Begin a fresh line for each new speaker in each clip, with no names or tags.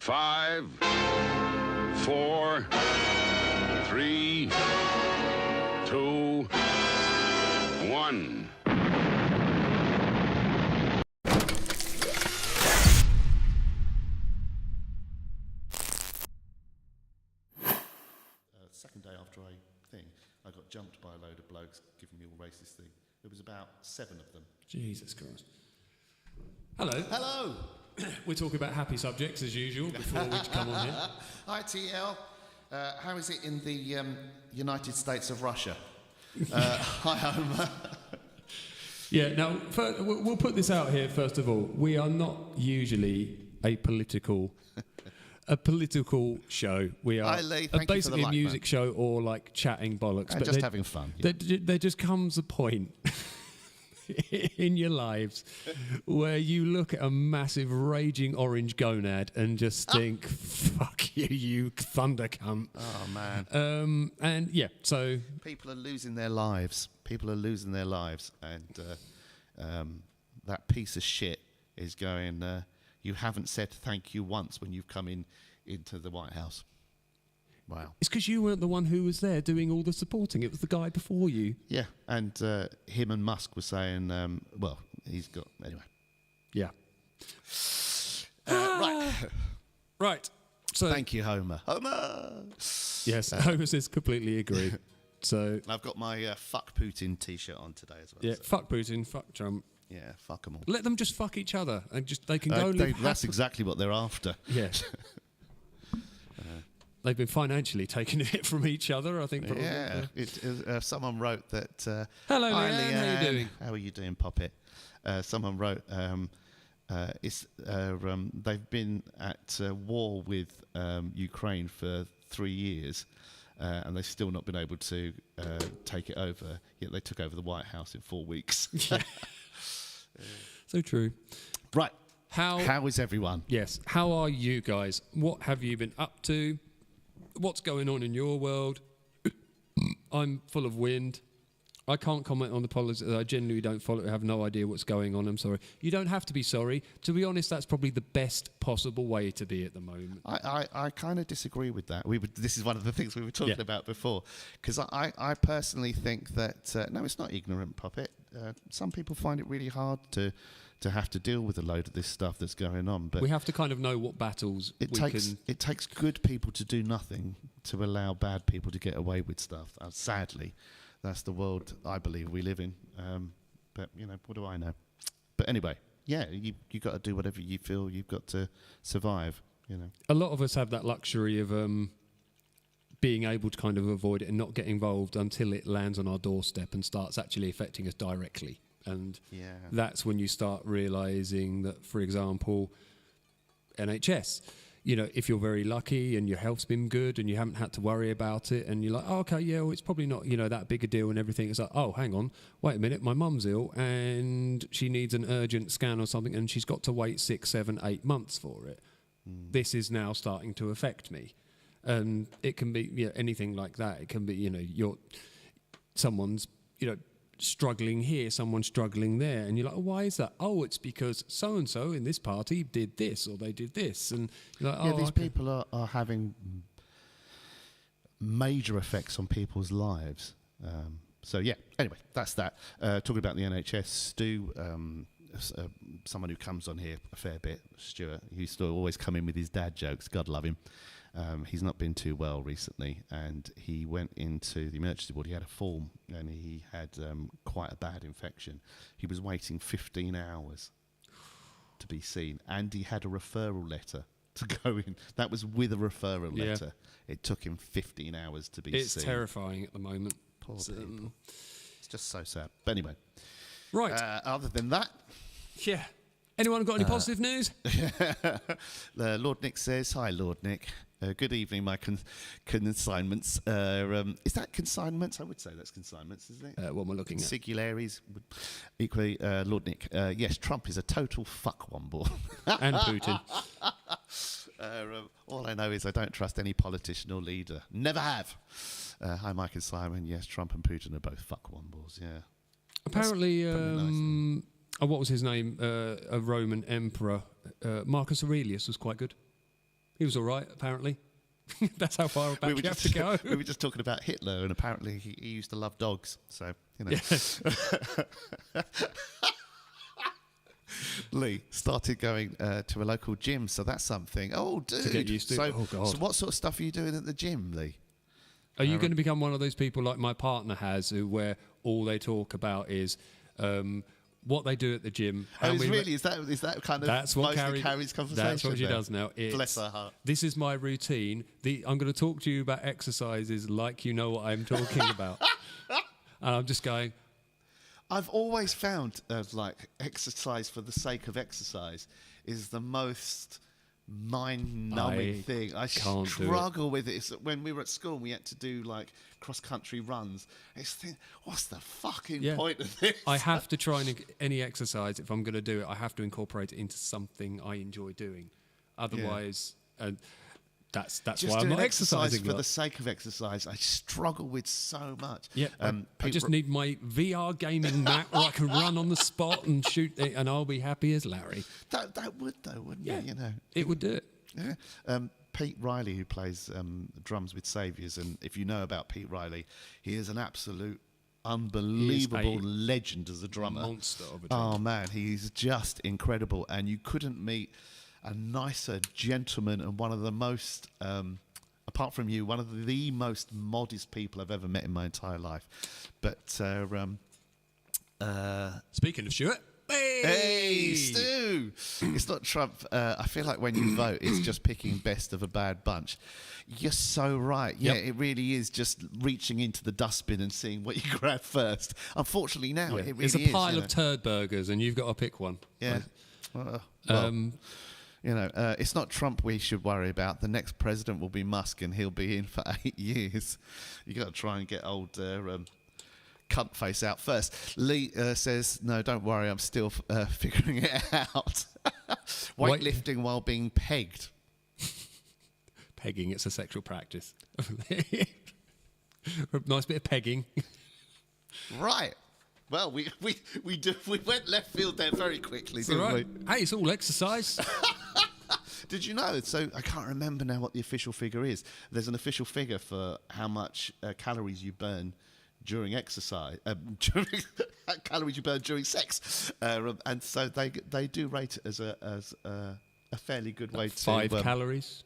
5, 4, 3, 2, 1.
Second day after I got jumped by a load of blokes giving me all racist things. There was about 7 of them.
Jesus Christ. Hello.
Hello.
We're talking about happy subjects as usual before we come on here.
Hi, TL. How is it in the United States of Russia? Hi, Homer.
Yeah, now, we'll put this out here first of all. We are not usually a political show. We are basically a music show or like chatting bollocks.
But just having fun. Yeah.
There just comes a point in your lives where you look at a massive raging orange gonad and just think, fuck you, you thunder cunt.
Oh, man.
And yeah, so...
People are losing their lives. And that piece of shit is going... you haven't said thank you once when you've come into the White House. Wow.
It's because you weren't the one who was there doing all the supporting. It was the guy before you.
Yeah, and him and Musk were saying, well, he's got... Anyway.
Yeah.
Right.
Right. So
thank you, Homer. Homer!
Yes, Homer says completely agree. So
I've got my fuck Putin T-shirt on today as well.
Yeah,
so.
Fuck Putin, fuck Trump.
Yeah, fuck them all.
Let them just fuck each other and just they can go live.
That's exactly what they're after.
Yes. They've been financially taking it from each other, I think. Probably.
Yeah. Someone wrote that...
Hello, Leanne. How are you doing?
How are you doing, Poppet? Someone wrote... they've been at war with Ukraine for 3 years, and they've still not been able to take it over. Yet they took over the White House in 4 weeks.
Yeah. So true.
Right.
How
is everyone?
Yes. How are you guys? What have you been up to? What's going on in your world? I'm full of wind. I can't comment on the politics. I genuinely don't follow. I have no idea what's going on. I'm sorry. You don't have to be sorry. To be honest, that's probably the best possible way to be at the moment.
I kind of disagree with that. This is one of the things we were talking about before. Because I personally think that, no, it's not ignorant, Puppet. Some people find it really hard to have to deal with a load of this stuff that's going on. But
we have to kind of know what battles
it takes good people to do nothing to allow bad people to get away with stuff. Sadly. That's the world I believe we live in. But, you know, what do I know? But anyway, yeah, you got to do whatever you feel you've got to survive, you know.
A lot of us have that luxury of being able to kind of avoid it and not get involved until it lands on our doorstep and starts actually affecting us directly. And that's when you start realising that, for example, NHS... You know, if you're very lucky and your health's been good and you haven't had to worry about it and you're like, oh, okay, yeah, well, it's probably not, you know, that big a deal and everything. It's like, oh, hang on, wait a minute, my mum's ill and she needs an urgent scan or something and she's got to wait 6, 7, 8 months for it. This is now starting to affect me. And it can be anything like that. It can be, someone's, struggling here, someone's struggling there, and you're like, oh, why is that? Oh, it's because so and so in this party did this or they did this, and you're like, oh,
these people are having major effects on people's lives. So yeah, anyway, that's that. Talking about the NHS, Stu, someone who comes on here a fair bit, Stuart, he used to always come in with his dad jokes. God love him. He's not been too well recently, and he went into the emergency ward. He had a fall, and he had quite a bad infection. He was waiting 15 hours to be seen, and he had a referral letter to go in. That was with a referral letter. It took him 15 hours to be seen.
It's terrifying at the moment.
Poor people. It's just so sad. But anyway.
Right.
Other than that...
Yeah. Anyone got any positive news?
Lord Nick says, hi, Lord Nick. Good evening, my consignments. Is that consignments? I would say that's consignments, isn't it?
What we're looking at.
Consigliaries. Equally, Lord Nick. Yes, Trump is a total fuckwomble.
And Putin.
All I know is I don't trust any politician or leader. Never have. Hi, Mike and Simon. Yes, Trump and Putin are both fuckwombles, yeah.
Apparently, what was his name? A Roman emperor, Marcus Aurelius, was quite good. He was all right, apparently. That's how far back you have to go.
We were just talking about Hitler, and apparently he used to love dogs. So, you know.
Yes.
Lee started going to a local gym, so that's something. Oh, dude.
To get used to. Oh, God.
So what sort of stuff are you doing at the gym, Lee?
Are you going to become one of those people like my partner has, where all they talk about is what they do at the gym?
Is that kind of
that's what
Carrie's conversation?
That's what she does now.
Bless her heart.
This is my routine. I'm going to talk to you about exercises like you know what I'm talking about. And I'm just going...
I've always found like exercise for the sake of exercise is the most mind-numbing thing. I struggle with it. It's when we were at school, we had to do like cross-country runs. What's the fucking point of this?
I have to try any exercise, if I'm going to do it, I have to incorporate it into something I enjoy doing. Otherwise, that's why I'm not exercising
for the sake of exercise. I struggle with so much.
Yeah, I just need my VR gaming mat where I can run on the spot and shoot it, and I'll be happy as Larry.
That would though, wouldn't it? You know,
it would do it.
Yeah. Pete Riley, who plays drums with Saviours, and if you know about Pete Riley, he is an absolute unbelievable legend as a drummer.
Monster of a drummer.
Oh man, he's just incredible, and you couldn't meet a nicer gentleman and one of the most, apart from you, one of the most modest people I've ever met in my entire life. But
speaking of Stuart,
hey Stu, it's not Trump. I feel like when you vote, it's just picking best of a bad bunch. You're so right. Yeah, it really is just reaching into the dustbin and seeing what you grab first. Unfortunately, now it really is.
It's a pile of turd burgers, and you've got to pick one.
Yeah. You know, it's not Trump we should worry about. The next president will be Musk, and he'll be in for 8 years. You got to try and get old cunt face out first. Lee says, "No, don't worry. I'm still figuring it out." Weightlifting while being pegged.
Pegging, it's a sexual practice. Nice bit of pegging.
Right. Well, we went left field there very quickly, didn't we?
Hey, it's all exercise.
Did you know? So I can't remember now what the official figure is. There's an official figure for how much calories you burn during exercise, calories you burn during sex, and so they do rate it as a fairly good way to
5 calories.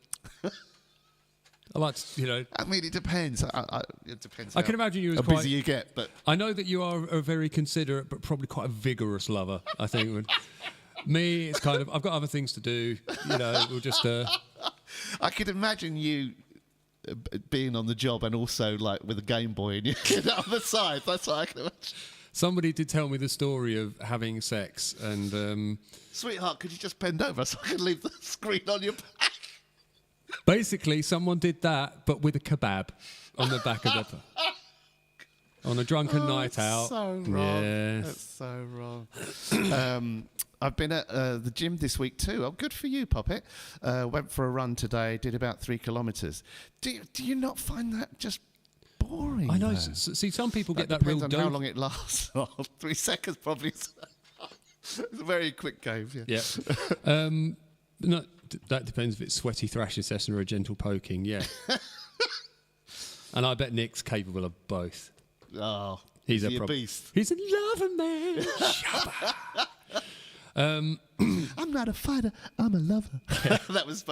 I like to, you know.
I mean, it depends. It depends.
I can imagine you as
how
quite
busy you get, but
I know that you are a very considerate, but probably quite a vigorous lover. I think. Me, it's kind of I've got other things to do. You know, we'll just.
I could imagine you being on the job and also like with a Game Boy and you're on the side. That's what I can imagine.
Somebody did tell me the story of having sex and.
Sweetheart, could you just bend over so I can leave the screen on your back?
Basically, someone did that, but with a kebab on the back of the... on a drunken night out.
So wrong.
Yes.
That's so wrong. I've been at the gym this week too. Oh, good for you, Poppet. Went for a run today, did about 3 kilometres. Do you not find that just boring?
I know. See, some people get that real...
Depends on how long it lasts. 3 seconds probably. It's a very quick game.
Yeah. No, that depends if it's sweaty thrashing session or a gentle poking, yeah. And I bet Nick's capable of both.
Oh,
he's
a beast.
He's a lover, man.
I'm not a fighter, I'm a lover. that was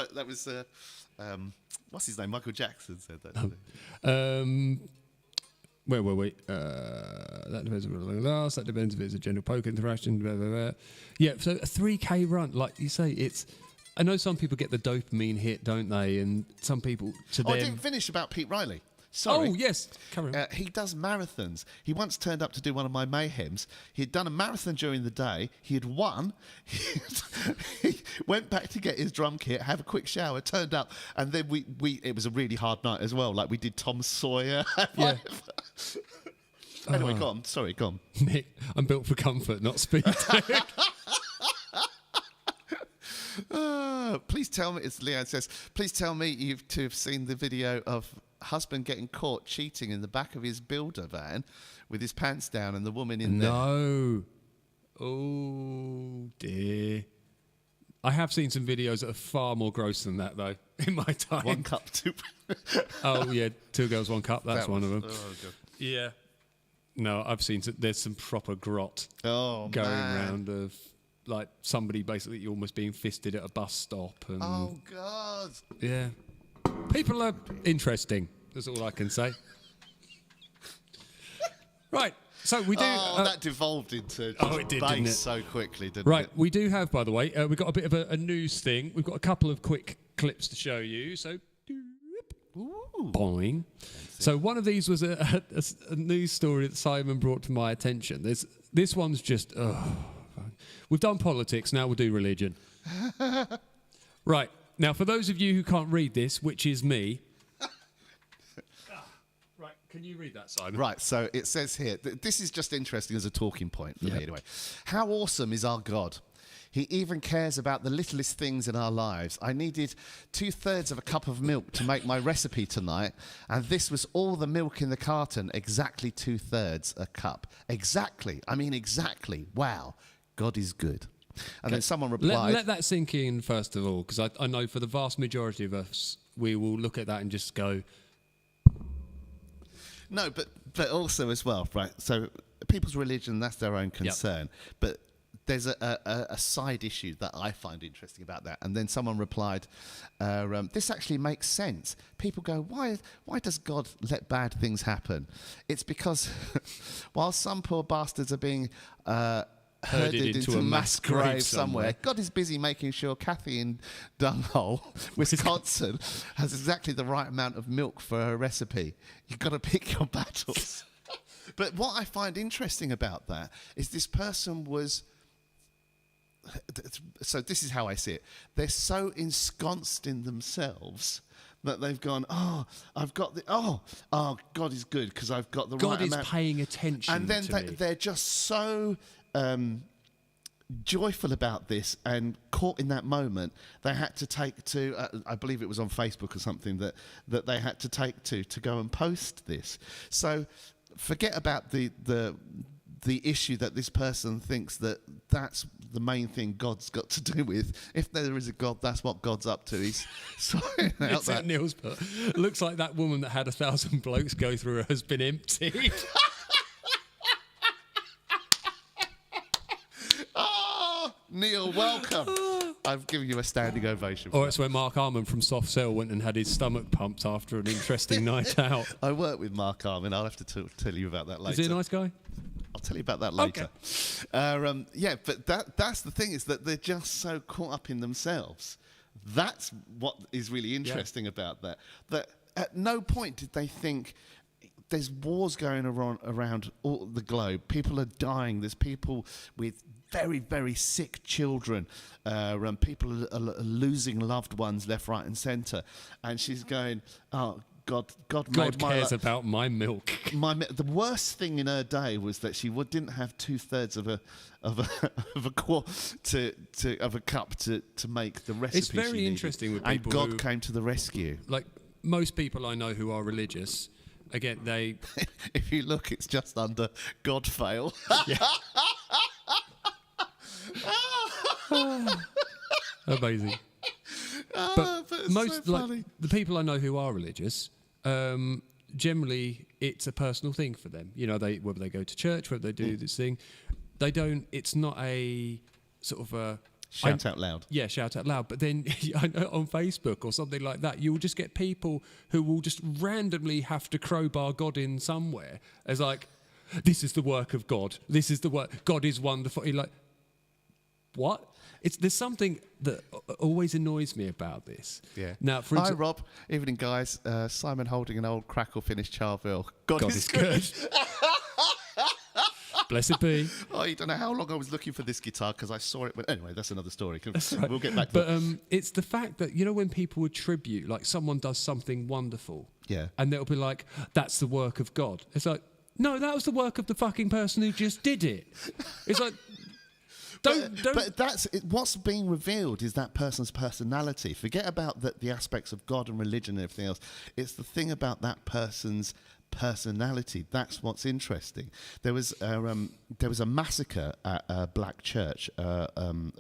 what's his name? Michael Jackson said that.
Where were we? That depends on the last. That depends if it's a gentle poking thrashing. Blah, blah, blah. Yeah, so a 3K run, like you say, it's... I know some people get the dopamine hit, don't they? And some people, to them...
I didn't finish about Pete Riley. Sorry.
Oh, yes. Carry on.
He does marathons. He once turned up to do one of my mayhems. He had done a marathon during the day. He had won. He went back to get his drum kit, have a quick shower, turned up, and then we it was a really hard night as well. Like we did Tom Sawyer. Yeah. Anyway, go on. Sorry, go on.
Nick, I'm built for comfort, not speed.
Please tell me, as Leanne says, please tell me you've to have seen the video of husband getting caught cheating in the back of his builder van with his pants down and the woman in there.
No. Oh, dear. I have seen some videos that are far more gross than that, though, in my time.
1 cup, 2...
Oh, yeah, 2 girls, 1 cup. That's one of them.
Oh, God.
Yeah. No, I've seen... There's some proper grot going around of, like, somebody basically almost being fisted at a bus stop. And,
oh, God.
Yeah. People are interesting. That's all I can say. Right. So we do...
that devolved into
it did, didn't it?
so quickly, didn't
Right,
it?
we do have, by the way, we've got a bit of a news thing. We've got a couple of quick clips to show you. So, boing. So one of these was a news story that Simon brought to my attention. This one's just... we've done politics, now we'll do religion. Right, now for those of you who can't read this, which is me... Right, can you read that, Simon?
Right, so it says here, this is just interesting as a talking point for me anyway. How awesome is our God? He even cares about the littlest things in our lives. I needed 2/3 of a cup of milk to make my recipe tonight, and this was all the milk in the carton, exactly 2/3 a cup. Exactly, I mean exactly. Wow, God is good. And then someone replied...
Let that sink in first of all, because I know for the vast majority of us, we will look at that and just go...
No, but also as well, right? So people's religion, that's their own concern. Yep. But there's a side issue that I find interesting about that. And then someone replied, this actually makes sense. People go, why does God let bad things happen? It's because while some poor bastards are being... herded into a mass grave somewhere. God is busy making sure Kathy in Dunghole, Wisconsin, has exactly the right amount of milk for her recipe. You've got to pick your battles. But what I find interesting about that is this person was... So this is how I see it. They're so ensconced in themselves that they've gone, I've got the... God is good because I've got the right amount.
God is paying attention
and then
to me.
They're just so... joyful about this and caught in that moment, they had to take to I believe it was on Facebook or something that they had to take to go and post this. So forget about the issue that this person thinks that's the main thing God's got to do with. If there is a God, that's what God's up to. He's sorting out
it's that Neil's put. Looks like that woman that had 1,000 blokes go through her has been emptied.
Neil, welcome. I've given you a standing ovation.
Or it's where Mark Arman from Soft Cell went and had his stomach pumped after an interesting night out.
I work with Mark Arman. I'll have to tell you about that later.
Is he a nice guy?
I'll tell you about that later. Okay. But that's the thing, is that they're just so caught up in themselves. That's what is really interesting about that. That at no point did they think... There's wars going around all the globe. People are dying. There's people with very, very sick children. People are losing loved ones left, right, and centre. And she's going, "Oh, God
cares about my milk."
The worst thing in her day was that she didn't have 2/3 of a cup to make the recipe.
It's very interesting with people.
And God came to the rescue.
Like most people I know who are religious. Again, they...
If you look, it's just under God fail.
Yeah. Amazing. But most,
so
like, the people I know who are religious, generally it's a personal thing for them. You know, whether they go to church, whether they do this thing, they don't... It's not a sort of a...
Shout out loud.
Yeah, shout out loud. But then I know on Facebook or something like that, you'll just get people who will just randomly have to crowbar God in somewhere as like, this is the work of God. This is the work. God is wonderful. You're like, what? There's something that always annoys me about this.
Yeah.
Now,
Hi, Rob. Evening, guys. Simon holding an old crackle finished Charville. God is good.
Blessed be.
Oh, you don't know how long I was looking for this guitar because I saw it. Anyway, that's another story.
Right.
We'll get back to
but it's the fact that, you know, when people attribute, like someone does something wonderful.
Yeah.
And they'll be like, that's the work of God. It's like, no, that was the work of the fucking person who just did it. It's like... But
that's what's being revealed is that person's personality. Forget about the aspects of God and religion and everything else. It's the thing about that person's personality. That's what's interesting. There was a massacre at a black church. A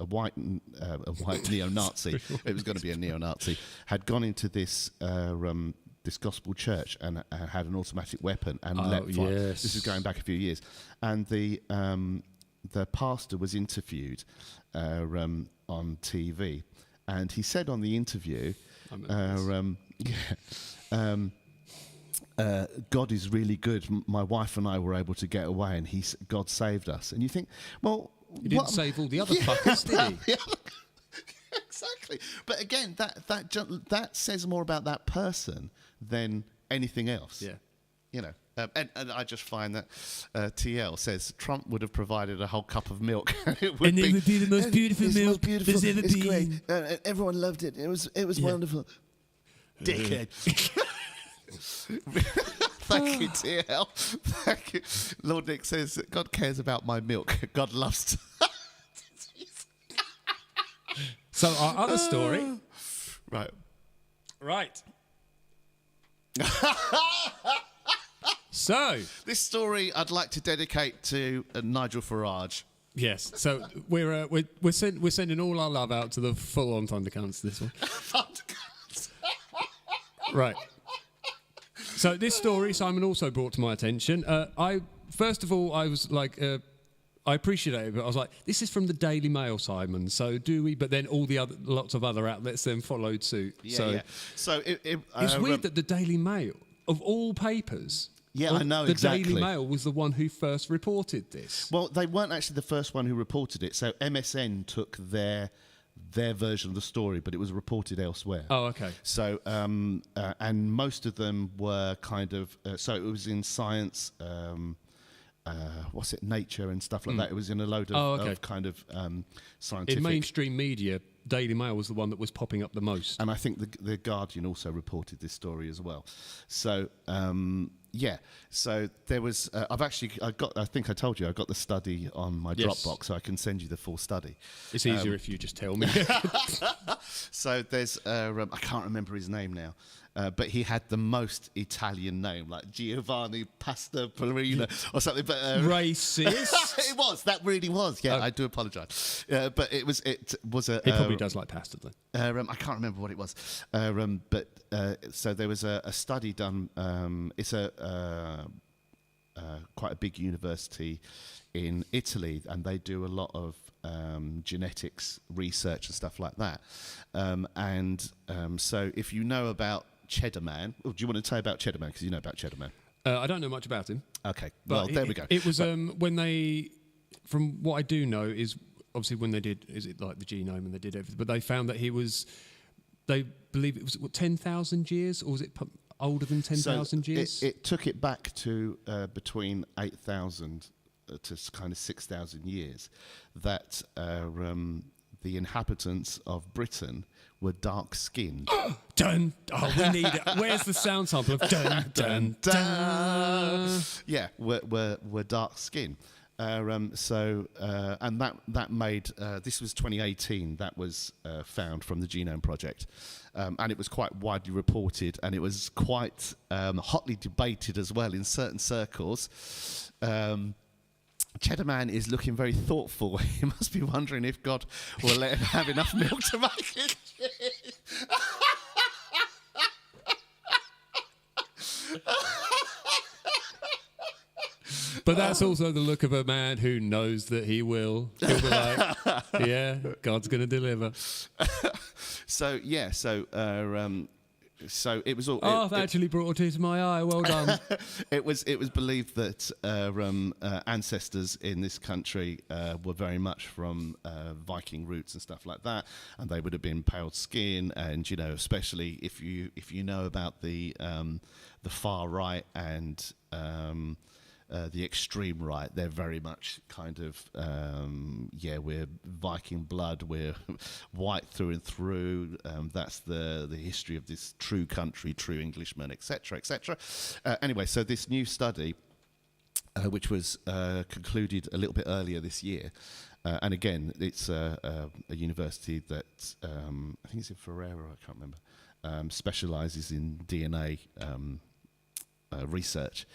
white neo-Nazi. It was going to be a neo-Nazi. Had gone into this gospel church and had an automatic weapon and let fire.
Yes.
This is going back a few years, and the pastor was interviewed on TV, and he said on the interview, God is really good. My wife and I were able to get away, and God saved us. And you think, well,
he didn't save all the other fuckers, did he?
Exactly. But again, that says more about that person than anything else.
Yeah.
You know, and I just find that TL says Trump would have provided a whole cup of milk. It would
would be the most beautiful milk there's ever
it's
been.
Great. Everyone loved it. It was wonderful. Dickhead. Thank you, TL. Thank you. Lord Nick says, God cares about my milk. God loves.
So our other story.
Right.
So
this story I'd like to dedicate to Nigel Farage.
Yes. So we're sending all our love out to the full-on Thundercunts this one. Right. So this story, Simon also brought to my attention. First of all, I was like, I appreciate it, but I was like, this is from the Daily Mail, Simon. So do we? But then lots of other outlets then followed suit.
Yeah. So
it's weird that the Daily Mail, of all papers.
Yeah, I know, exactly.
The Daily Mail was the one who first reported this.
Well, they weren't actually the first one who reported it. So MSN took their version of the story, but it was reported elsewhere.
Oh, okay.
So, and most of them were kind of... so it was in Science, Nature and stuff like that. It was in a load of kind of scientific...
In mainstream media, Daily Mail was the one that was popping up the most.
And I think the Guardian also reported this story as well. So... so there was. I think I told you I got the study on my Dropbox, so I can send you the full study.
It's easier if you just tell me.
So there's. I can't remember his name now, but he had the most Italian name, like Giovanni Pasta Polino or something. But
racist.
It was. That really was. Yeah, I do apologise. But it was. It was a.
He probably does like pasta though.
I can't remember what it was. But so there was a study done. It's quite a big university in Italy, and they do a lot of genetics research and stuff like that. So if you know about Cheddar Man, do you want to tell about Cheddar Man? Because you know about Cheddar Man.
I don't know much about him.
Okay, well, there we go.
It was when they, from what I do know, is obviously when they did, is it like the genome and they did everything, but they found that he was, they believe it was, 10,000 years, or was it older than 10,000 years?
It took it back to between 8,000 to kind of 6,000 years, that the inhabitants of Britain were dark-skinned.
Dun! Oh, we need it. Where's the sound sample of dun, dun, dun?
Yeah, were dark-skinned. And that made, this was 2018, that was found from the Genome Project. And it was quite widely reported, and it was quite hotly debated as well in certain circles. Cheddar Man is looking very thoughtful. He must be wondering if God will let him have enough milk to make it.
But that's also the look of a man who knows that he will. He'll be like, yeah, God's going to deliver.
So it was all.
I've actually brought a tear to my eye. Well done.
It was believed that ancestors in this country were very much from Viking roots and stuff like that, and they would have been pale skin, and especially if you know about the far right and the extreme right, they're very much kind of we're Viking blood, we're white through and through. That's the history of this true country, true Englishmen, etc., etc. Anyway, so this new study, which was concluded a little bit earlier this year, and again, it's a university that I think it's in Ferrara, I can't remember, specialises in DNA. research.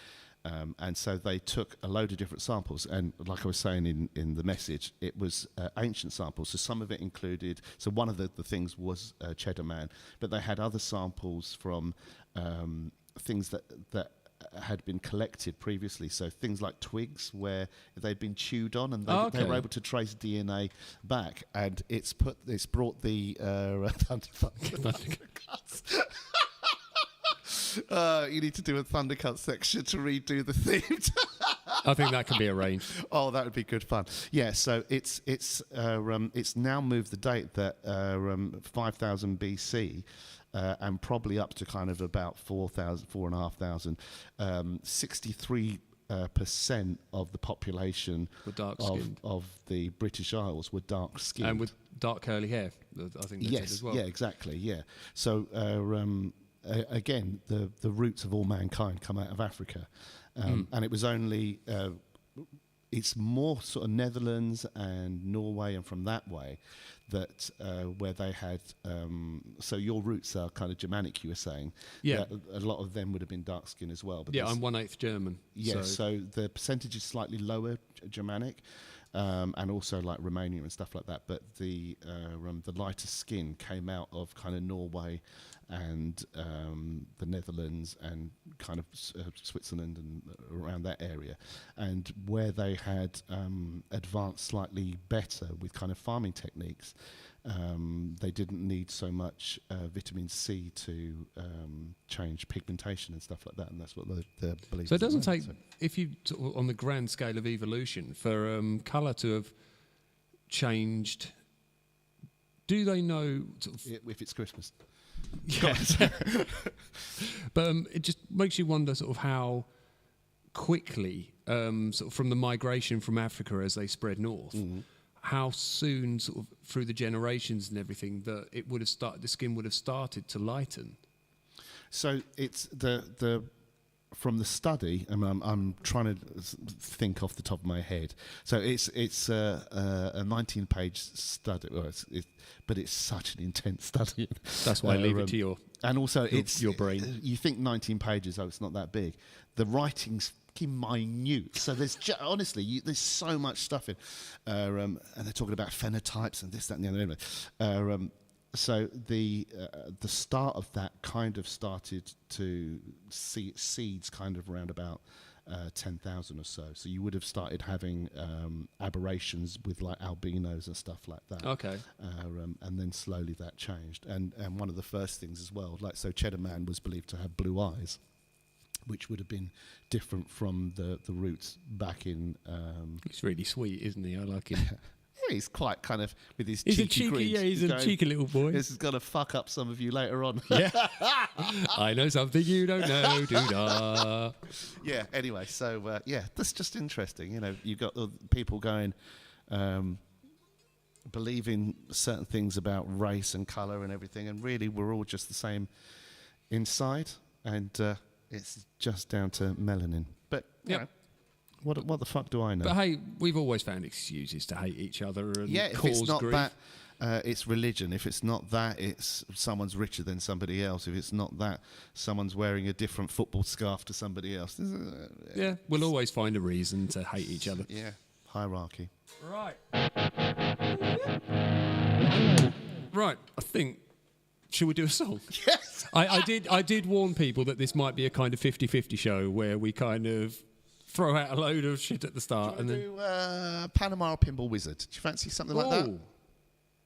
And so they took a load of different samples, and like I was saying in the message, it was ancient samples. So some of it included, so one of the things was Cheddar Man, but they had other samples from things that had been collected previously. So things like twigs where they'd been chewed on, and they were able to trace DNA back, and it's brought the Thundercuts. You need to do a Thundercut section to redo the theme.
I think that can be arranged.
Oh, that would be good fun. Yeah, so it's now moved the date that 5000 BC, and probably up to kind of about 4,500. 63% of the population of the British Isles were dark skinned
and with dark curly hair. I think that's it as well.
Yeah, exactly. Yeah. So again, the roots of all mankind come out of Africa, and it was only it's more sort of Netherlands and Norway and from that way that where they had so your roots are kind of Germanic, you were saying.
Yeah,
a lot of them would have been dark skin as well. But
yeah, I'm 1/8 German.
Yeah, so the percentage is slightly lower Germanic. And also like Romania and stuff like that, but the lighter skin came out of kind of Norway and the Netherlands and kind of Switzerland and around that area, and where they had advanced slightly better with kind of farming techniques. They didn't need so much vitamin C to change pigmentation and stuff like that, and that's what the belief.
So it doesn't take, if you on the grand scale of evolution, for colour to have changed. Do they know
if it's Christmas?
Yes, but it just makes you wonder sort of how quickly, sort of from the migration from Africa as they spread north. Mm-hmm. How soon, sort of through the generations and everything, that it would have started, the skin would have started to lighten. So it's the from the study, and I'm trying to think off the top of my head. So it's a 19-page study, but it's such an intense study. That's why I leave it to your and also your brain. You think 19 pages? Oh, it's not that big. The writing's minute, so there's honestly there's so much stuff in, and they're talking about phenotypes and this, that, and the other. So the start of that kind of started to see seeds kind of around about 10,000 or so. So you would have started having aberrations with like albinos and stuff like that. Okay. And then slowly that changed. And one of the first things as well, like so Cheddar Man was believed to have blue eyes, which would have been different from the roots back in... he's really sweet, isn't he? I like him. Yeah, he's quite kind of with his cheeky grins. Yeah, he's a cheeky little boy. This is going to fuck up some of you later on. Yeah. I know something you don't know, doo-dah. Yeah, anyway, so, yeah, that's just interesting. You know, you've got people going... believing certain things about race and colour and everything, and really we're all just the same inside, and... it's just down to melanin. But, you know, what the fuck do I know? But, hey, we've always found excuses to hate each other and cause if it's not grief. That, it's religion. If it's not that, it's someone's richer than somebody else. If it's not that, someone's wearing a different football scarf to somebody else. Yeah, we'll always find a reason to hate each other. Yeah, hierarchy. Right. Right, I think... Should we do a song? Yes. I did warn people that this might be a kind of 50-50 show where we kind of throw out a load of shit at the start and then do Panama or Pinball Wizard. Do you fancy something like that?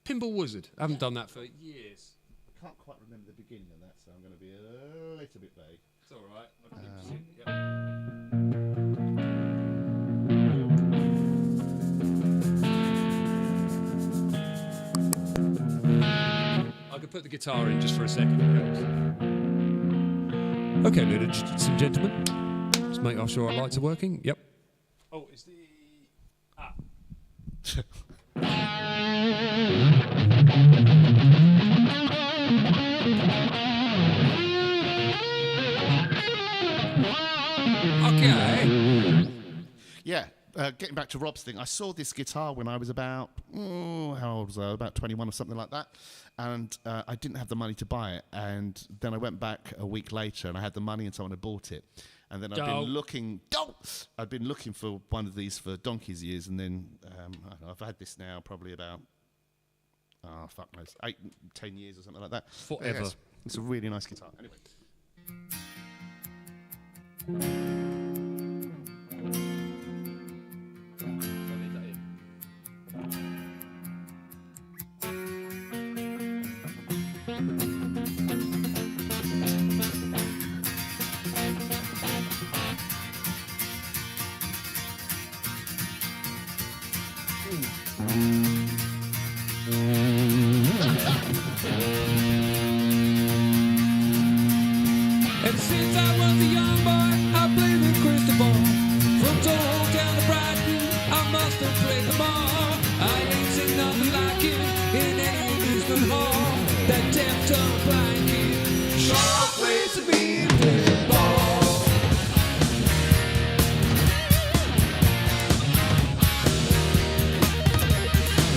Pinball Wizard. I haven't done that for years. I can't quite remember the beginning of that, so I'm going to be a little bit vague. It's all right. I could put the guitar in just for a second. Okay, ladies and gentlemen. Let's make sure our lights are working. Yep. Oh, it's the... Okay. Yeah. Getting back to Rob's thing, I saw this guitar when I was about, how old was I? About 21 or something like that. And I didn't have the money to buy it. And then I went back a week later and I had the money and someone had bought it.
And then I've been looking for one of these for donkey's years, and then I don't know, I've had this now probably about 10 years or something like that.
Forever.
Yes, it's a really nice guitar. Anyway.
And since I was a young boy, I played with crystal ball. From Toho down to Brighton, I must have played them all. I ain't seen nothing like it in any amusement hall. That deaf-tongue blanket sure plays to me and play ball.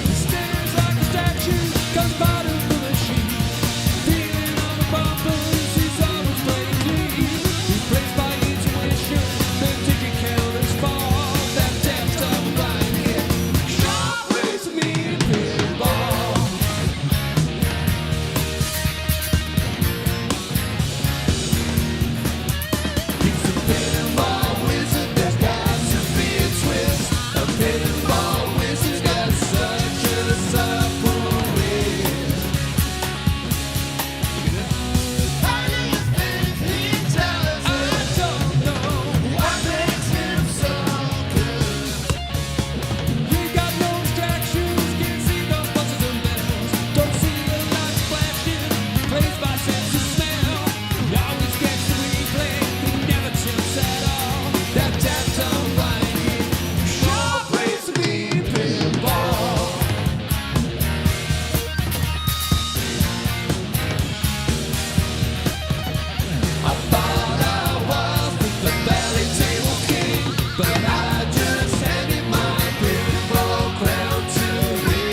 He stands like a statue, comes part of the machine. Feeling on the bumpers, he's always playing clean. He plays by intuition, the ticket counters fall. That deaf-tongue blanket sure plays to me and play ball. He's a pinball wizard that's got to be a twist. A pinball wizard's got such a subtle wit. How do you think he tells us? I don't know what makes him so good. We got no distractions, can't see no buzzers and bells. Don't see a light flashing, plays by sense of smell. He always gets the replay, he never tilts at all. That tap-tongue blanket sure plays to me in pinball. I thought I was the belly table king, but I just handed my pinball crown to him.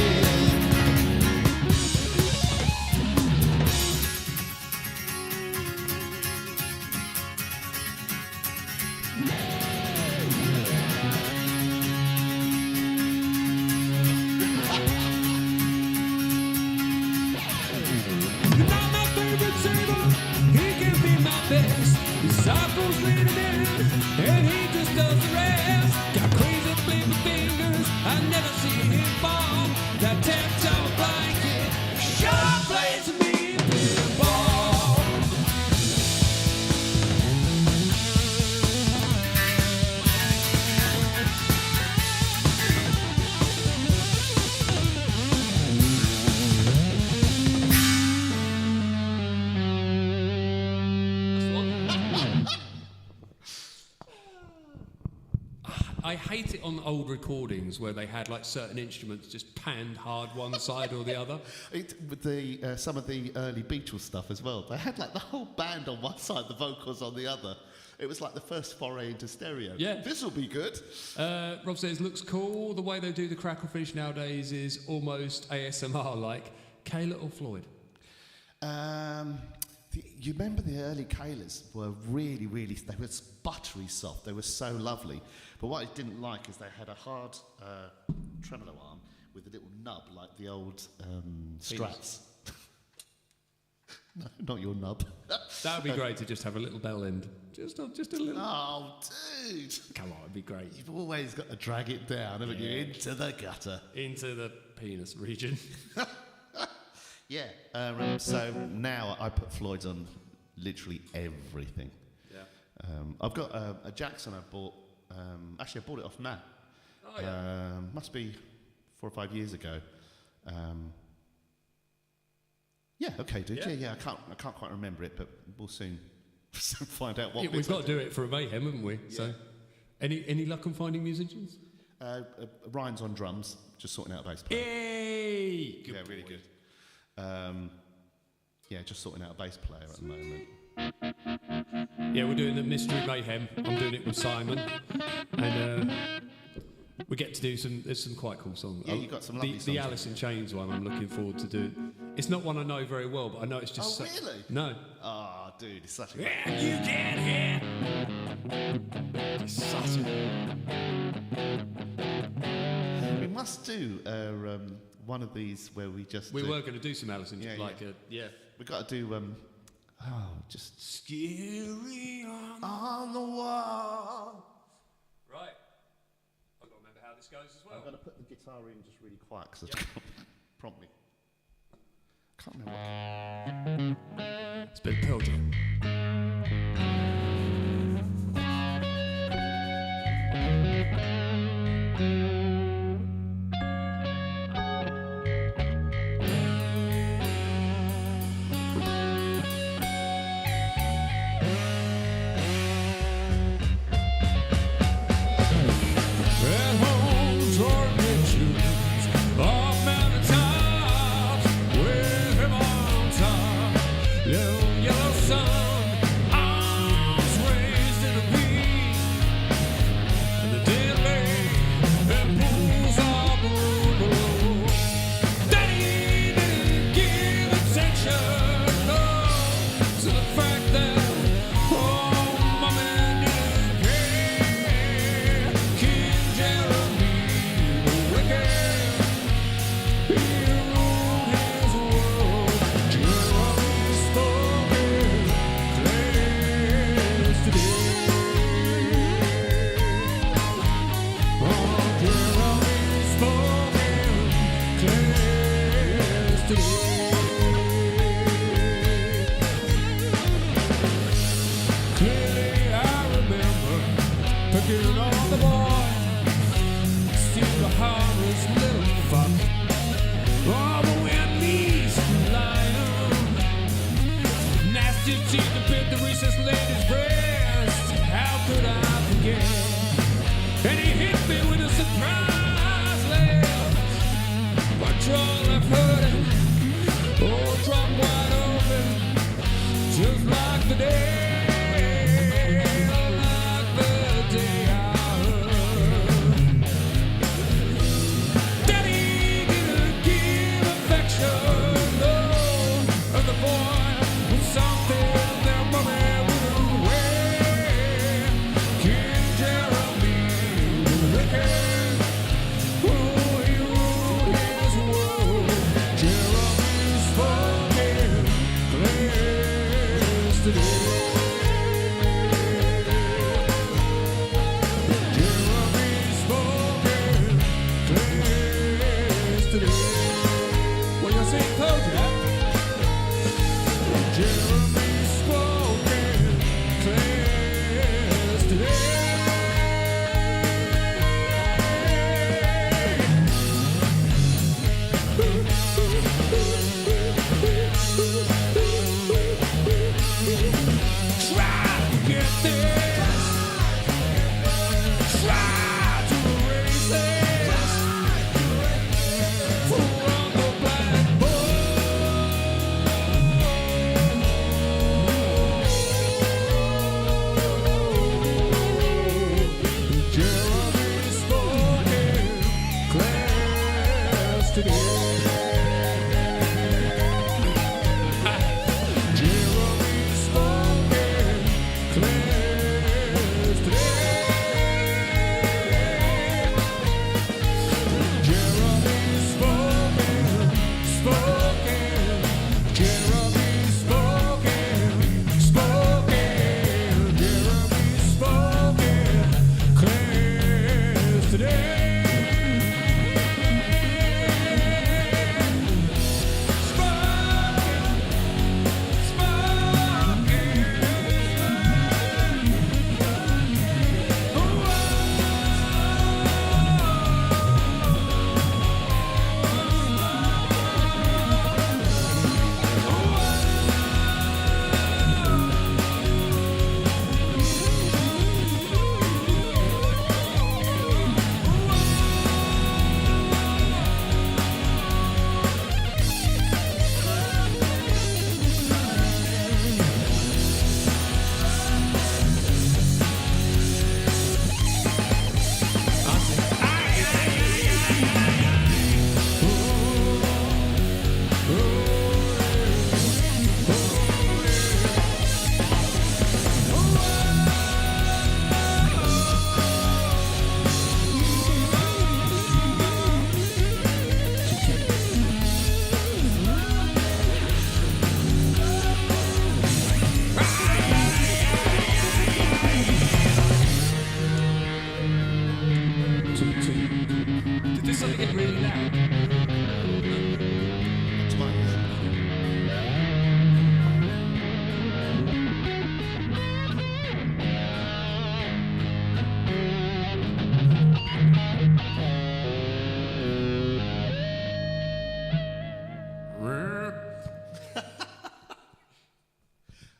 You're not my favorite table, he can be my best. His cycle's leading in, and he just does the rest. Got crazy flipping fingers, I never see him fall. That tap-toe blanket sure plays to me in pinball.
I hate it on old recordings where they had like certain instruments just panned hard one side or the other.
With the some of the early Beatles stuff as well, they had like the whole band on one side, the vocals on the other. It was like the first foray into stereo.
Yeah.
This will be good.
Rob says, looks cool. The way they do the crackle finish nowadays is almost ASMR-like. Kayla or Floyd?
You remember the early Kaylers were really, they were buttery soft. They were so lovely. But what I didn't like is they had a hard tremolo arm with a little nub like the old Strats. No, not your nub.
That would be great to just have a little bell end. Just a little.
Oh, dude.
Come on, it'd be great.
You've always got to drag it down, haven't you? Into the gutter.
Into the penis region.
Yeah. So now I put Floyd's on literally everything.
Yeah.
I've got a Jackson I bought. Actually, I bought it off Matt.
Oh, yeah.
Must be 4 or 5 years ago. Yeah. Okay, dude. Yeah. I can't quite remember it, but we'll soon find out what.
Yeah, we've got to do it for a mayhem, haven't we? Yeah. So, any luck on finding musicians?
Ryan's on drums, just sorting out a bass player.
Yay!
Yeah, really good. Yeah, just sorting out a bass player at the moment.
Yeah, we're doing the Mystery Mayhem. I'm doing it with Simon, and we get to do there's some quite cool songs.
Yeah, you got some lovely songs.
The Alice in Chains one I'm looking forward to do. It's not one I know very well, but I know it's just.
Oh, really?
No.
Oh, dude, it's such a.
And you get hit
We must do one of these where we just.
We were going to do some Alison,
Yeah,
like
yeah.
a
We got to do just
scary
on the wall.
Right. I've got to remember how this goes as well.
I'm going to put the guitar in just really quiet because it's prompt me. Can't remember.
It's a bit of Pearl Jam.
At home, toward pictures of mountain tops with him on top. Little yellow sun, arms raised in a V. And the dead lake and pools of blue below. Daddy didn't give attention, no, to the fact that Mommy didn't care. King Jeremy the wicked, he ruled his world. Jeremy spoke in claims today. Oh, Jeremy spoke in claims today. Clearly I remember picking on the boy. Seemed a harmless little fuck. Oh, but when these lion nasty teeth to bit the recess lady's breast, how could I forget? And he hit me with a surprise laugh. My jaw left hurting, oh, drop wide open, just like the day. Like the day I heard. Daddy didn't give affection, no, and the boy was something that Mommy wouldn't wear. King Jeremy the wicked, oh, he ruled his world. Jeremy spoke in claims today. Jeremy spoke in claims today. Well, you see, told you that. Jeremy spoke in claims today. Try to get this. Try to erase this from the blackboard. Jeremy spoke in class today. Jeremy spoke in class today. Jeremy spoken, Jeremy spoken, Jeremy spoken, class today. Oh,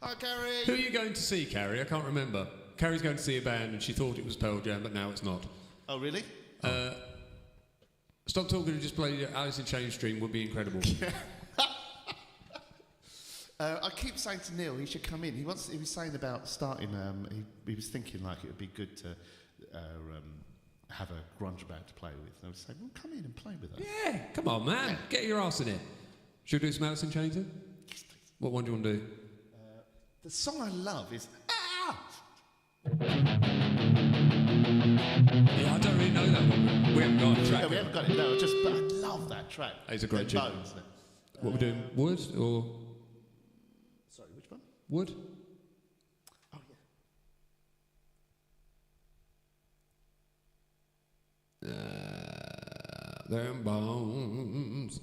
Hi, Carrie.
Who are you going to see, Carrie? I can't remember. Carrie's going to see a band and she thought it was Pearl Jam, but now it's not.
Oh, really?
Stop Talking and just play Alice in Chains stream would be incredible.
I keep saying to Neil he should come in. He was saying about starting. He was thinking like it would be good to have a grunge band to play with. And I was saying, well, come in and play with us.
Yeah, come on, man. Yeah. Get your ass in it. Should we do some Alice in Chains then?
Yes, please.
What one do you want to do?
The song I love is
Yeah, I don't really know that one. We haven't got a track.
Yeah, we haven't got it. No, but I love that track.
It's a great tune.
Bones,
what we're doing? Wood or?
Sorry, which one?
Wood.
Oh yeah.
Them bones.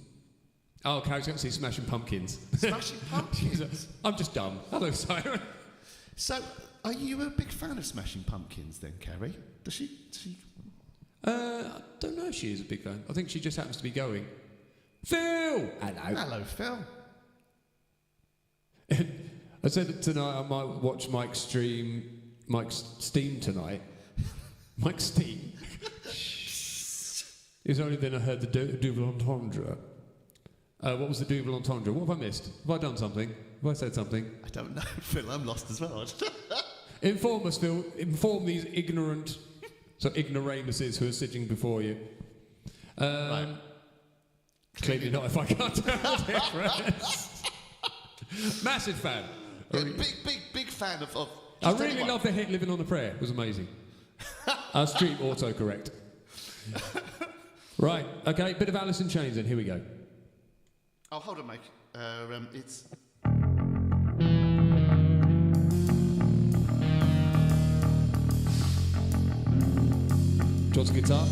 Oh, Carrie's going to see Smashing Pumpkins.
Smashing Pumpkins?
I'm just dumb. Hello, Siren.
So, are you a big fan of Smashing Pumpkins then, Carrie? Does she?
I don't know if she is a big fan. I think she just happens to be going. Phil! Hello.
Hello, Phil.
I said that tonight I might watch Mike's Steam tonight. Mike's Steam. It's only then I heard the double entendre. What was the double entendre? What have I missed? Have I done something? Have I said something?
I don't know, Phil. I'm lost as well.
Inform us, Phil. Inform these ignoramuses who are sitting before you.
Right.
Clearly not if I can't tell the difference. Massive fan.
Yeah, big fan of
I really love the hit Living on a Prayer. It was amazing. Street autocorrect. Right, okay, bit of Alice in Chains then. Here we go.
Oh, hold on, Mike. It's...
John's guitar.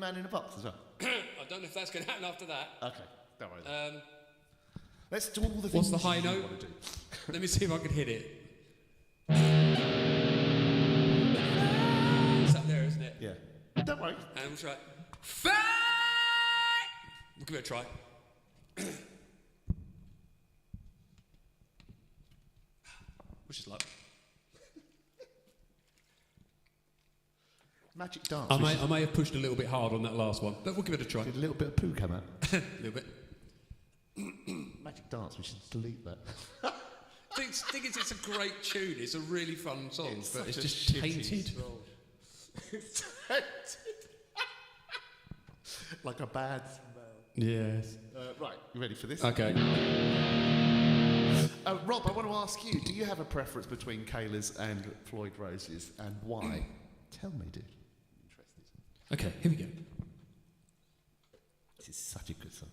Man in a Box as well?
I don't know if that's going to happen after that.
Okay, don't worry. Then. Let's do all the things.
What's the high
you
note?
want to do.
Let me see if I can hit it. It's up there, isn't it?
Yeah. Don't worry.
And we'll try. Fight! We'll give it a try. Wish us luck.
Magic Dance.
I may have pushed a little bit hard on that last one, but we'll give it a try.
Did a little bit of poo come out?
A little bit.
Magic Dance, we should delete that.
Thing is, it's a great tune. It's a really fun song, but it's just
shitty
tainted.
song. It's tainted. Like a bad smell.
Yes.
Right, you ready for this?
Okay.
Rob, I want to ask you, do you have a preference between Kayla's and Floyd Rose's, and why? Tell me, dude. I'm interested.
Okay, here we go.
This is such a good song.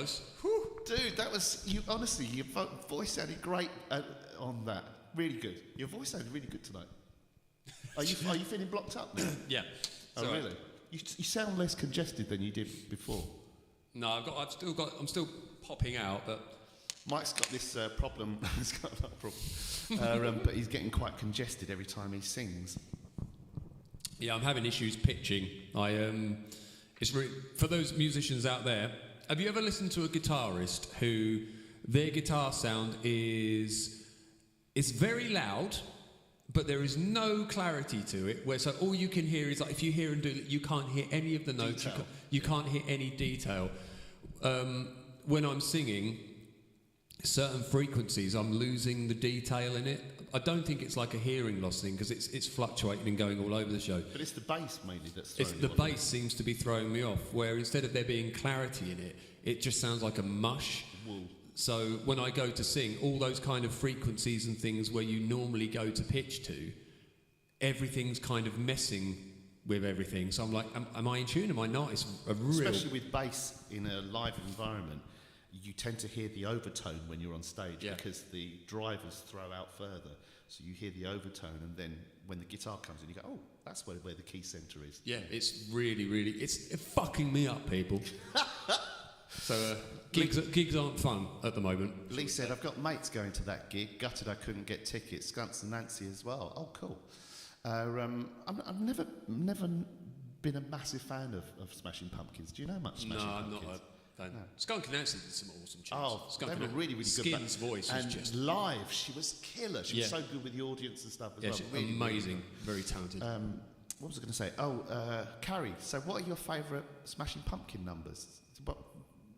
close. Whew.
Dude, that was you. Honestly, your voice sounded great on that. Really good. Your voice sounded really good tonight. Are you feeling blocked up now?
Yeah.
Oh, really? You sound less congested than you did before.
No, I'm still popping out, but
Mike's got this problem. He's got that problem, but he's getting quite congested every time he sings.
yeah, I'm having issues pitching. It's really, for those musicians out there. Have you ever listened to a guitarist who their guitar sound is very loud, but there is no clarity to it? Where so all you can hear is like if you hear and do it, you can't hear any of the notes. You can't hear any detail. When I'm singing certain frequencies, I'm losing the detail in it. I don't think it's like a hearing loss thing because it's fluctuating and going all over the show.
But it's the bass mainly that's throwing
The bass seems to be throwing me off, where instead of there being clarity in it, it just sounds like a mush.
Wool.
So when I go to sing, all those kind of frequencies and things where you normally go to pitch to, everything's kind of messing with everything. So I'm like, am I in tune? Am I not? It's a real...
Especially with bass in a live environment, you tend to hear the overtone when you're on stage because the drivers throw out further. So you hear the overtone, and then when the guitar comes in, you go, oh, that's where the key centre is.
Yeah, it's really, it's fucking me up, people. So gigs aren't fun at the moment.
Lee said, I've got mates going to that gig. Gutted I couldn't get tickets. Skunts and Nancy as well. Oh, cool. I've never been a massive fan of Smashing Pumpkins. Do you know much Smashing Pumpkins?
No, I'm not a fan. No. Skunk and Nancy did some awesome tunes.
Oh, they were really, really good.
Skin's voice was just...
And live, she was killer. She was so good with the audience and stuff as well.
Really, amazing. Really talented.
What was I going to say? Oh, Carrie, so what are your favourite Smashing Pumpkin numbers?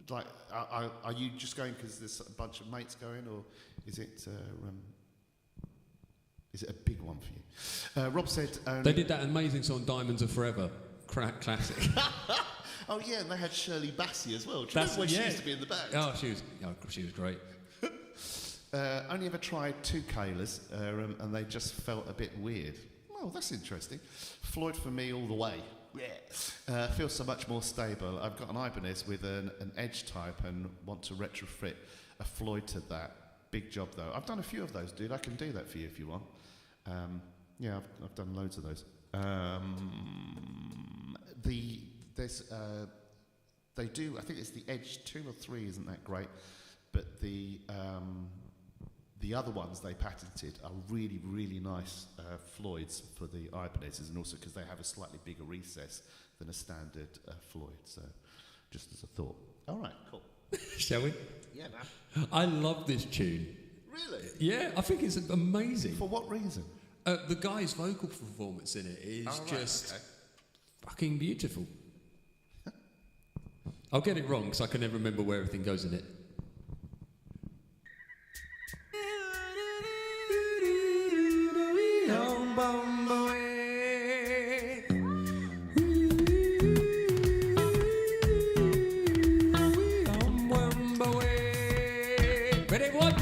Like, are you just going because there's a bunch of mates going, or is it a big one for you? Rob said...
they did that amazing song, Diamonds Are Forever. Classic.
Oh, yeah, and they had Shirley Bassey as well. Do you remember when she used to be in the back?
Oh, she was great.
Only ever tried 2 Kalas, and they just felt a bit weird. Well, that's interesting. Floyd for me all the way. Yeah. Feels so much more stable. I've got an Ibanez with an edge type and want to retrofit a Floyd to that. Big job, though. I've done a few of those, dude. I can do that for you if you want. Yeah, I've done loads of those. They do, I think it's the Edge 2 or 3 isn't that great, but the other ones they patented are really, really nice Floyds for the Ibanez's, and also because they have a slightly bigger recess than a standard Floyd, so just as a thought. All right, cool.
Shall we?
Yeah, man.
I love this tune.
Really?
Yeah, I think it's amazing.
For what reason?
The guy's vocal performance in it is fucking beautiful. I'll get it wrong because I can never remember where everything goes in it. Ready, one?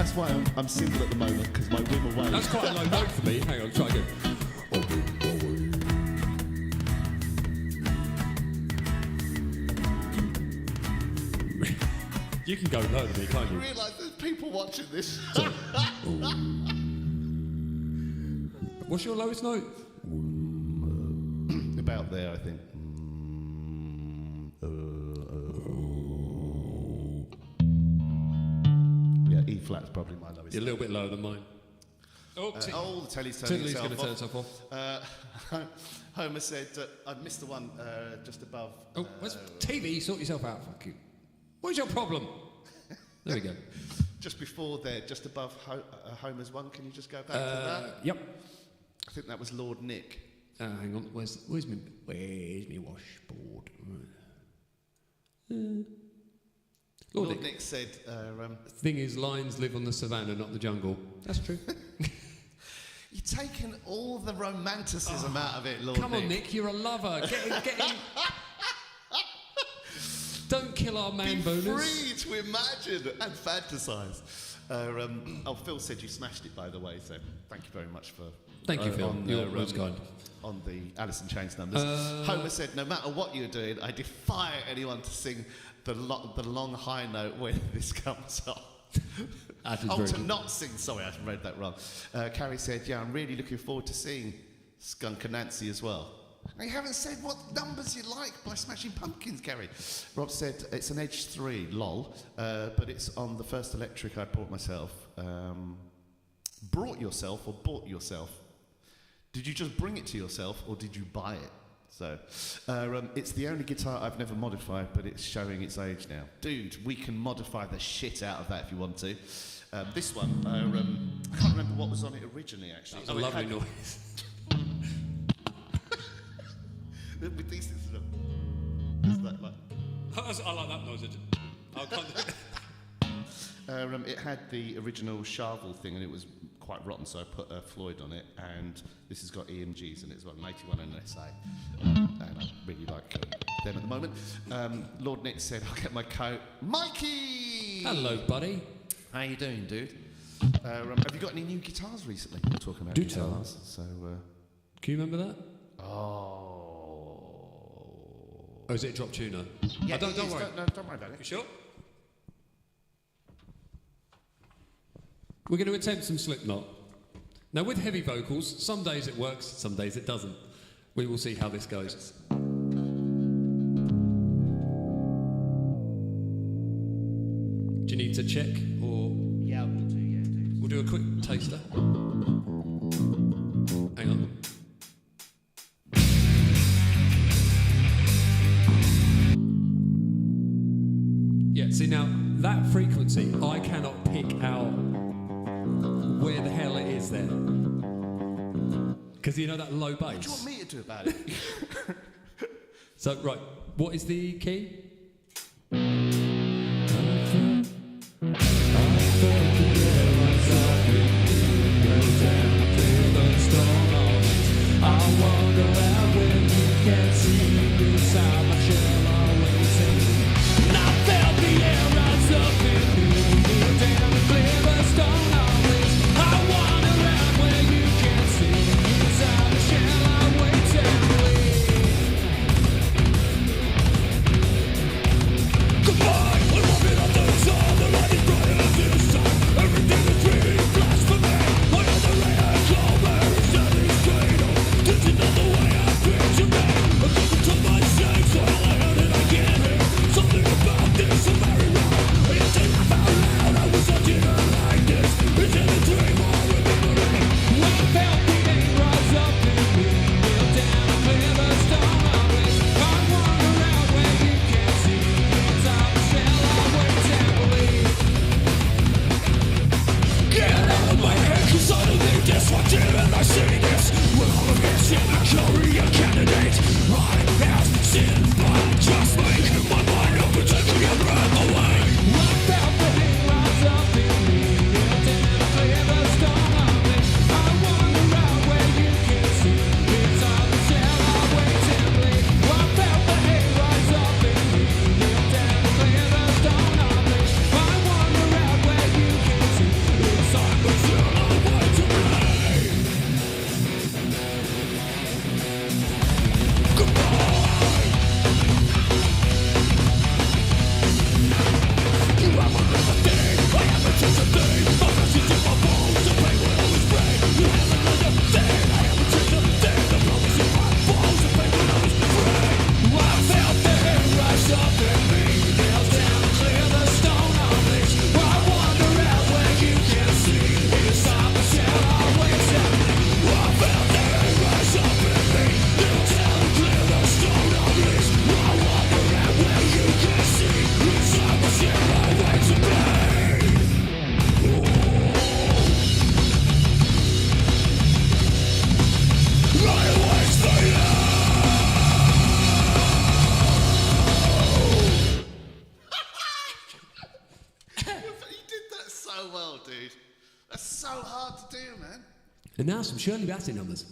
That's why I'm single at the moment, because my whim away.
That's quite a low note for me. Hang on, try again. You can go lower than me, can't
I
you?
realise there's people watching this.
What's your lowest note?
About there, I think. Yeah, E flat's probably my lowest.
You're a little bit lower than mine.
The telly's turning
Tiddly's going to turn
itself
itself off.
Homer said, I missed the one just above.
Oh, where's TV? Sort yourself out, fuck you. What's your problem? There we go.
Just before there, just above Homer's one. Can you just go back to that?
Yep.
I think that was Lord Nick.
Hang on. Where's me washboard?
Lord Nick said.
Thing is, lions live on the savannah, not the jungle. That's true.
You're taking all the romanticism out of it, Lord
Come on, Nick. You're a lover. Get in. Don't kill our man boners.
Be free to imagine and fantasise. Phil said you smashed it, by the way, so thank you very much for...
Thank you, Phil. You're most kind.
On the Alice in Chains numbers. Homer said, no matter what you're doing, I defy anyone to sing the long high note when this comes on. To not sing, sorry, I read that wrong. Carrie said, yeah, I'm really looking forward to seeing Skunk and Nancy as well. Now, you haven't said what numbers you like by Smashing Pumpkins, Carrie. Rob said it's an Edge 3, lol, but it's on the first electric I bought myself. Brought yourself or bought yourself? Did you just bring it to yourself or did you buy it? So, it's the only guitar I've never modified, but it's showing its age now. Dude, we can modify the shit out of that if you want to. This one, I can't remember what was on it originally, actually.
That was a lovely noise.
With these things, is that like...
I like that noise. I can't do it.
It had the original Charvel thing, and it was quite rotten, so I put Floyd on it, and this has got EMGs in it as well, an 81 and an SA, and I really like them at the moment. Lord Nick said, I'll get my coat. Mikey!
Hello, buddy.
How you doing, dude? Have you got any new guitars recently? We're talking about guitars, so...
Can you remember that?
Oh,
is it a drop tuner?
Yeah,
don't worry.
Don't worry about it.
You sure? We're going to attempt some Slipknot. Now, with heavy vocals, some days it works, some days it doesn't. We will see how this goes. Do you need to check, or...?
Yeah, we'll do, yeah.
We'll do a quick taster. Hang on. Yeah, see now, that frequency, I cannot pick out where the hell it is there. Because you know that low bass?
What do you want me to do about it?
So, right, what is the key?
so well, dude. That's so hard to do, man.
And now some Shirley Bassey numbers.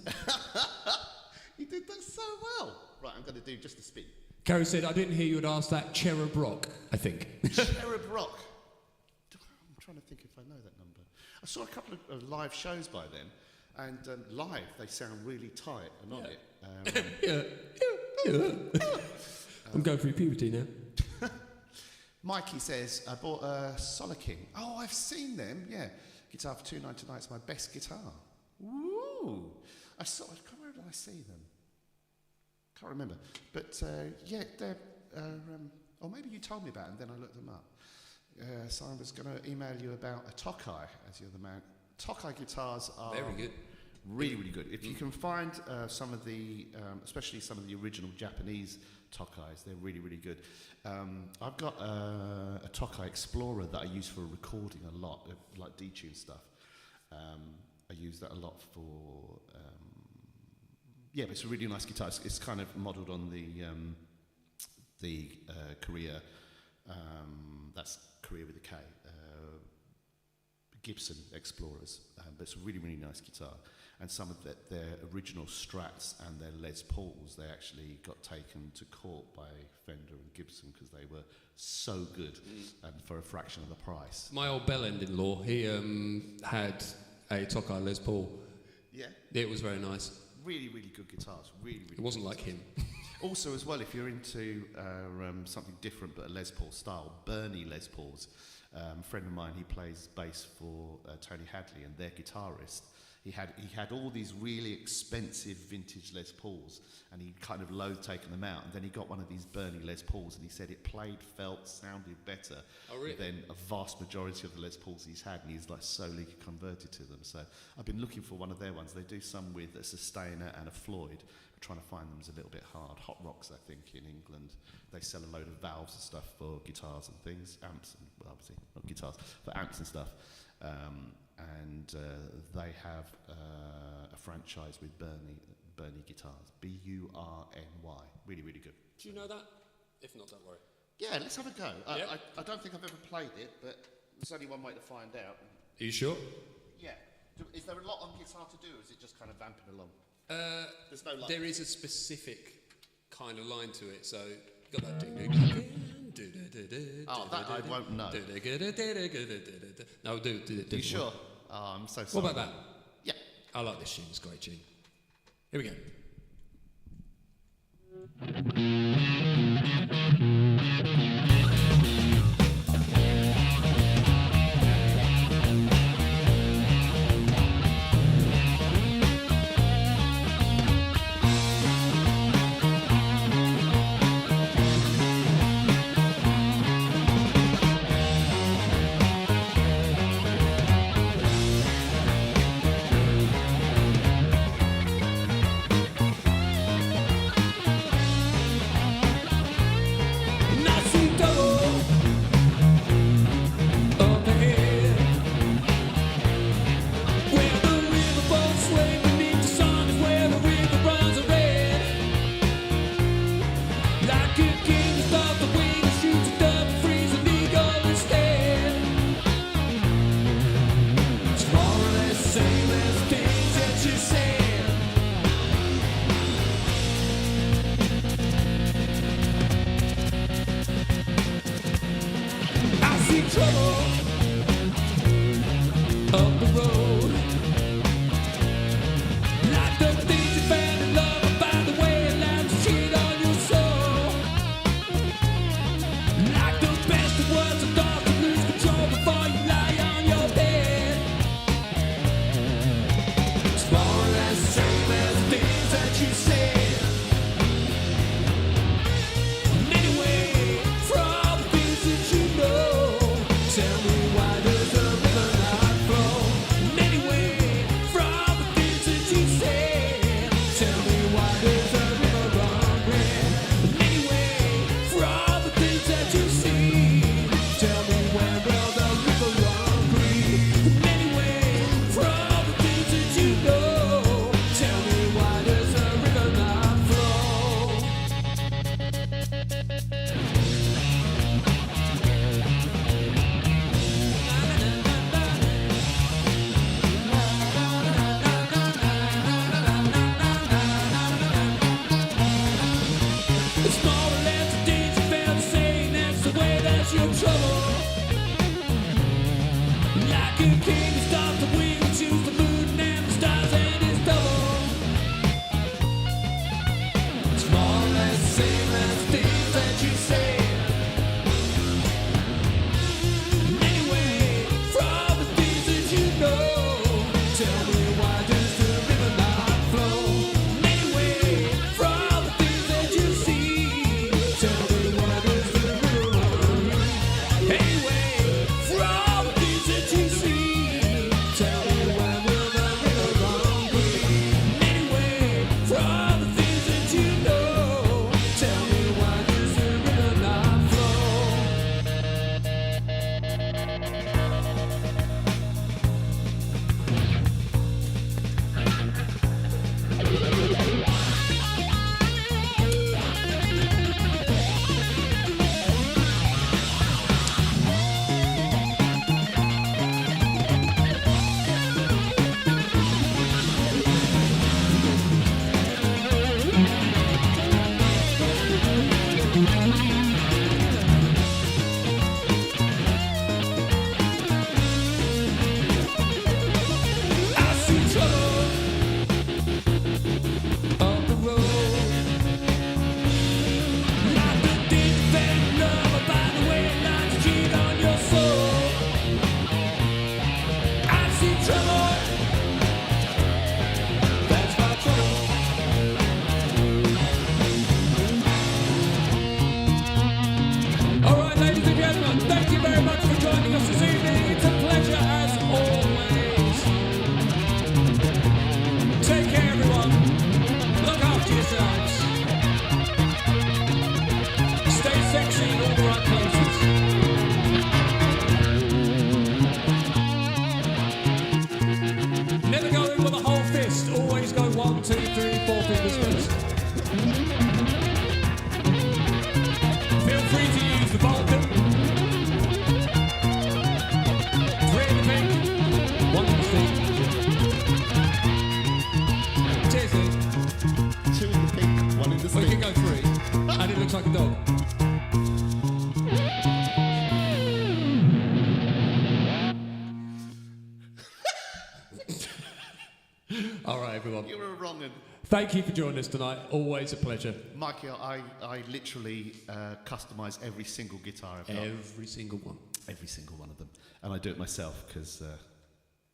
You did that so well. Right, I'm going to do just a spin.
Carrie said, I didn't hear you had asked that Cherub Rock, I think.
Cherub Rock. I'm trying to think if I know that number. I saw a couple of live shows by then, and live they sound really tight and on it.
I'm going through puberty now.
Mikey says, I bought a Solar King. Oh, I've seen them, yeah. Guitar for $2.99, it's my best guitar. Woo! I can't remember, where did I see them? Can't remember. But yeah, they're, or maybe you told me about them, then I looked them up. So I was going to email you about a Tokai, as you're the man. Tokai guitars are
very good.
Really, really good. If you can find some of the, especially some of the original Japanese Tokais, they're really, really good. I've got a Tokai Explorer that I use for recording a lot, like detune stuff. I use that a lot for, yeah, but it's a really nice guitar. It's kind of modelled on the Korea, that's Korea with a K, Gibson Explorers, but it's a really, really nice guitar. And some of their original Strats and their Les Pauls, they actually got taken to court by Fender and Gibson because they were so good and for a fraction of the price.
My old bell-end-in-law, he had a Tokai Les Paul.
Yeah?
It was very nice.
Really, really good guitars. Really, really.
It wasn't
good
like
guitars.
him.
Also, as well, if you're into something different but a Les Paul style, Bernie Les Pauls. A friend of mine, he plays bass for Tony Hadley, and their guitarist. He had all these really expensive vintage Les Pauls, and he kind of loathed taking them out. And then he got one of these Bernie Les Pauls, and he said it played, felt, sounded better than a vast majority of the Les Pauls he's had, and he's like slowly converted to them. So I've been looking for one of their ones. They do some with a Sustainer and a Floyd. I'm trying to find them is a little bit hard. Hot Rocks, I think, in England, they sell a load of valves and stuff for guitars and things, amps, and, well, obviously not guitars, for amps and stuff. And they have a franchise with Bernie guitars, Burny. Really, really good.
Do you know that? If not, don't worry.
Yeah, let's have a go.
Yep.
I don't think I've ever played it, but there's only one way to find out.
Are you sure?
Yeah. Is there a lot on guitar to do, or is it just kind of vamping along? There's no line.
There is a specific kind of line to it, so you got that ding.
Oh, that I won't know.
No, do.
You sure? Oh, I'm so sorry.
What about that?
Yeah.
I like this tune, it's a great tune. Here we go. Tell me
Like a king who starts the wheel, choose the moon and the stars, and it's double. It's more or less the same as things that you say. Anyway, for all the things that you know, tell me why does the river not flow? Anyway, for all the things that you see, tell me why does the river run? Anyway, for all the things that you see, tell me why will the river run green? Anyway, for all the things that you know, tell me why does the river not flow? I see trouble on the road. Like the defect love by the way it lies cheat on your soul. I see trouble. That's my trouble. All right, ladies and gentlemen, thank you very much for joining us this evening. It's a pleasure as always. Take care, everyone. Look after yourselves. Stay sexy in all the right places. Never go in with a whole fist. Always go 1, 2, 3, 4 fingers first. Feel free to use the Vulcan. 3 in the pink, 1 in the stink. Cheers, Lee.
2 in the pink, 1 in the
Well, you
stink.
can go 3. And it looks like a dog. All right, everyone.
You were wrong. And
Thank you for joining us tonight. Always a pleasure.
Mikey, I literally customise every single guitar I've got.
Every single one.
Every single one of them. And I do it myself because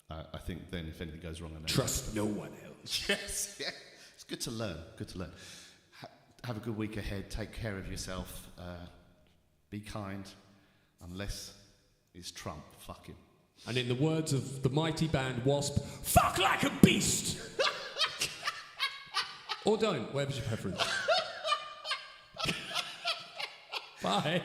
I think then if anything goes wrong, I know.
Trust no one else.
Yes, yeah. It's good to learn. Good to learn. Have a good week ahead. Take care of yourself. Be kind. Unless it's Trump. Fuck him.
And in the words of the mighty band Wasp, fuck like a beast! Or don't, whatever's your preference. Bye.